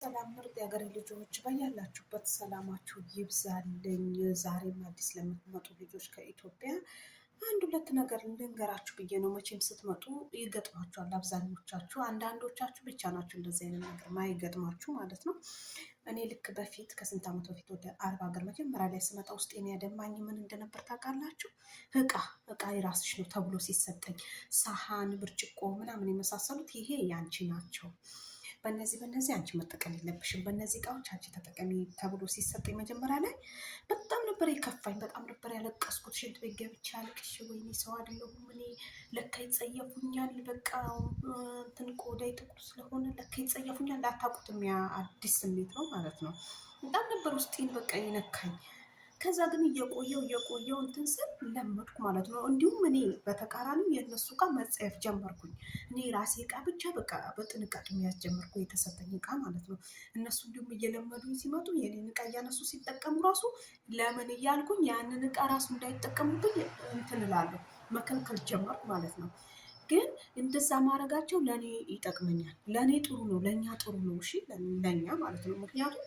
ሰላም ምርጥ የሀገሬ ልጆች በያላችሁበት ሰላማችሁ ይብዛልኝ። ዛሬም አዲስ ለምትመጡ ልጆች ከኢትዮጵያ አንድ ሁለት ነገር ልንገራችሁ ብዬ ነው። መቼም ስትመጡ ይገጥማችኋል አብዛኞቻችሁ፣ አንዳንዶቻችሁ ብቻ ናችሁ እንደዚህ አይነት ነገር ማይገጥማችሁ ማለት ነው። እኔ ልክ በፊት ከስንት ዓመት በፊት ወደ አረብ ሀገር መጀመሪያ ላይ ስመጣ ውስጤን ያደማኝ ምን እንደነበር ታውቃላችሁ? እቃ የራስሽ ነው ተብሎ ሲሰጠኝ ሳህን፣ ብርጭቆ ምናምን የመሳሰሉት ይሄ ያንቺ ናቸው፣ በእነዚህ አንቺ መጠቀም የለብሽም፣ በእነዚህ እቃዎች አንቺ ተጠቀሚ ተብሎ ሲሰጠኝ መጀመሪያ ላይ በጣም ነበር የከፋኝ፣ በጣም ነበር ያለቀስኩት። ሽንት ቤት ገብቼ አልቅሼ ወይኔ ሰው አይደለሁም እኔ ለካ ይጸየፉኛል፣ በቃ እንትን ቆዳዬ ጥቁር ስለሆነ ለካ ይጸየፉኛል። ላታውቁትም ያ አዲስ ስሜት ነው ማለት ነው። በጣም ነበር ውስጤን በቃ ይነካኝ። ከዛ ግን እየቆየው እንትን ስል ለመድኩ ማለት ነው። እንዲሁም እኔ በተቃራኒው የእነሱ እቃ መጸየፍ ጀመርኩኝ። እኔ ራሴ እቃ ብቻ በቃ በጥንቃቄ መያዝ ጀመርኩ፣ የተሰጠኝ እቃ ማለት ነው። እነሱ እንዲሁም እየለመዱኝ ሲመጡ የኔን እቃ እያነሱ ሲጠቀሙ ራሱ ለምን እያልኩኝ ያንን እቃ ራሱ እንዳይጠቀሙብኝ እንትን እላለሁ፣ መከልከል ጀመርኩ ማለት ነው። ግን እንደዛ ማድረጋቸው ለእኔ ይጠቅመኛል፣ ለእኔ ጥሩ ነው፣ ለእኛ ጥሩ ነው። እሺ ለእኛ ማለት ነው። ምክንያቱም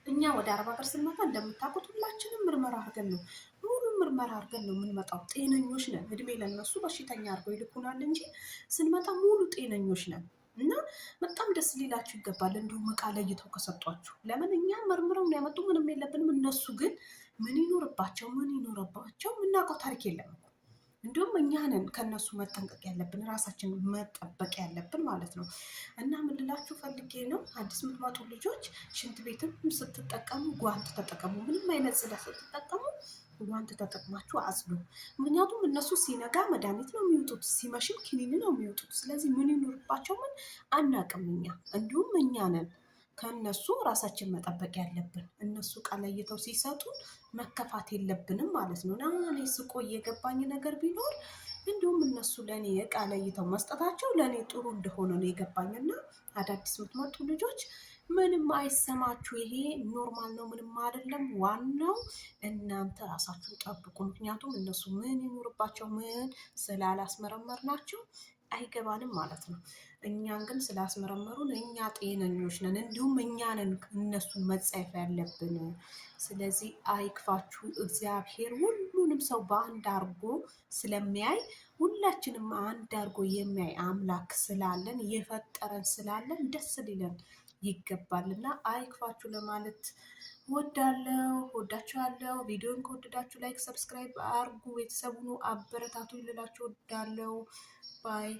እኛ ወደ አረብ ሀገር ስንመጣ እንደምታውቁት ሁላችንም ምርመራ አድርገን ነው፣ ሙሉ ምርመራ አድርገን ነው የምንመጣው። ጤነኞች ነን። እድሜ ለነሱ በሽተኛ አድርገው ይልኩናል እንጂ ስንመጣ ሙሉ ጤነኞች ነን። እና በጣም ደስ ሊላችሁ ይገባል። እንዲሁም እቃ ለይተው ከሰጧችሁ። ለምን እኛ መርምረው ያመጡ ምንም የለብንም። እነሱ ግን ምን ይኖርባቸው የምናውቀው ታሪክ የለም። እንዲሁም እኛ ነን ከነሱ መጠንቀቅ ያለብን፣ ራሳችን መጠበቅ ያለብን ማለት ነው። እና ምን ልላችሁ ፈልጌ ነው፣ አዲስ የምትመጡ ልጆች ሽንት ቤትም ስትጠቀሙ ጓንት ተጠቀሙ። ምንም አይነት ጽዳት ስትጠቀሙ ጓንት ተጠቅማችሁ አጽዱ። ምክንያቱም እነሱ ሲነጋ መድኃኒት ነው የሚወጡት፣ ሲመሽም ኪኒን ነው የሚወጡት። ስለዚህ ምን ይኖርባቸው ምን አናቅም እኛ። እንዲሁም እኛ ነን ከእነሱ ራሳችን መጠበቅ ያለብን። እነሱ እቃ ለይተው ሲሰጡን መከፋት የለብንም ማለት ነው። እና እኔ ስቆ የገባኝ ነገር ቢኖር እንዲሁም እነሱ ለእኔ እቃ ለይተው መስጠታቸው ለእኔ ጥሩ እንደሆነ ነው የገባኝና አዳዲስ የምትመጡ ልጆች ምንም አይሰማችሁ፣ ይሄ ኖርማል ነው፣ ምንም አይደለም። ዋናው እናንተ ራሳችሁን ጠብቁ። ምክንያቱም እነሱ ምን ይኖርባቸው ምን ስላላስመረመርናቸው አይገባንም ማለት ነው። እኛን ግን ስላስመረመሩን እኛ ጤነኞች ነን። እንዲሁም እኛ ነን እነሱን መጸየፍ ያለብን። ስለዚህ አይክፋችሁ። እግዚአብሔር ሁሉንም ሰው በአንድ አርጎ ስለሚያይ፣ ሁላችንም አንድ አርጎ የሚያይ አምላክ ስላለን፣ የፈጠረን ስላለን ደስ ሊለን ይገባልና አይክፋችሁ ለማለት ወዳችኋለሁ። ቪዲዮን ከወደዳችሁ ላይክ፣ ሰብስክራይብ አርጉ፣ ቤተሰቡን አበረታቱ ልላችሁ ወዳለሁ። ባይ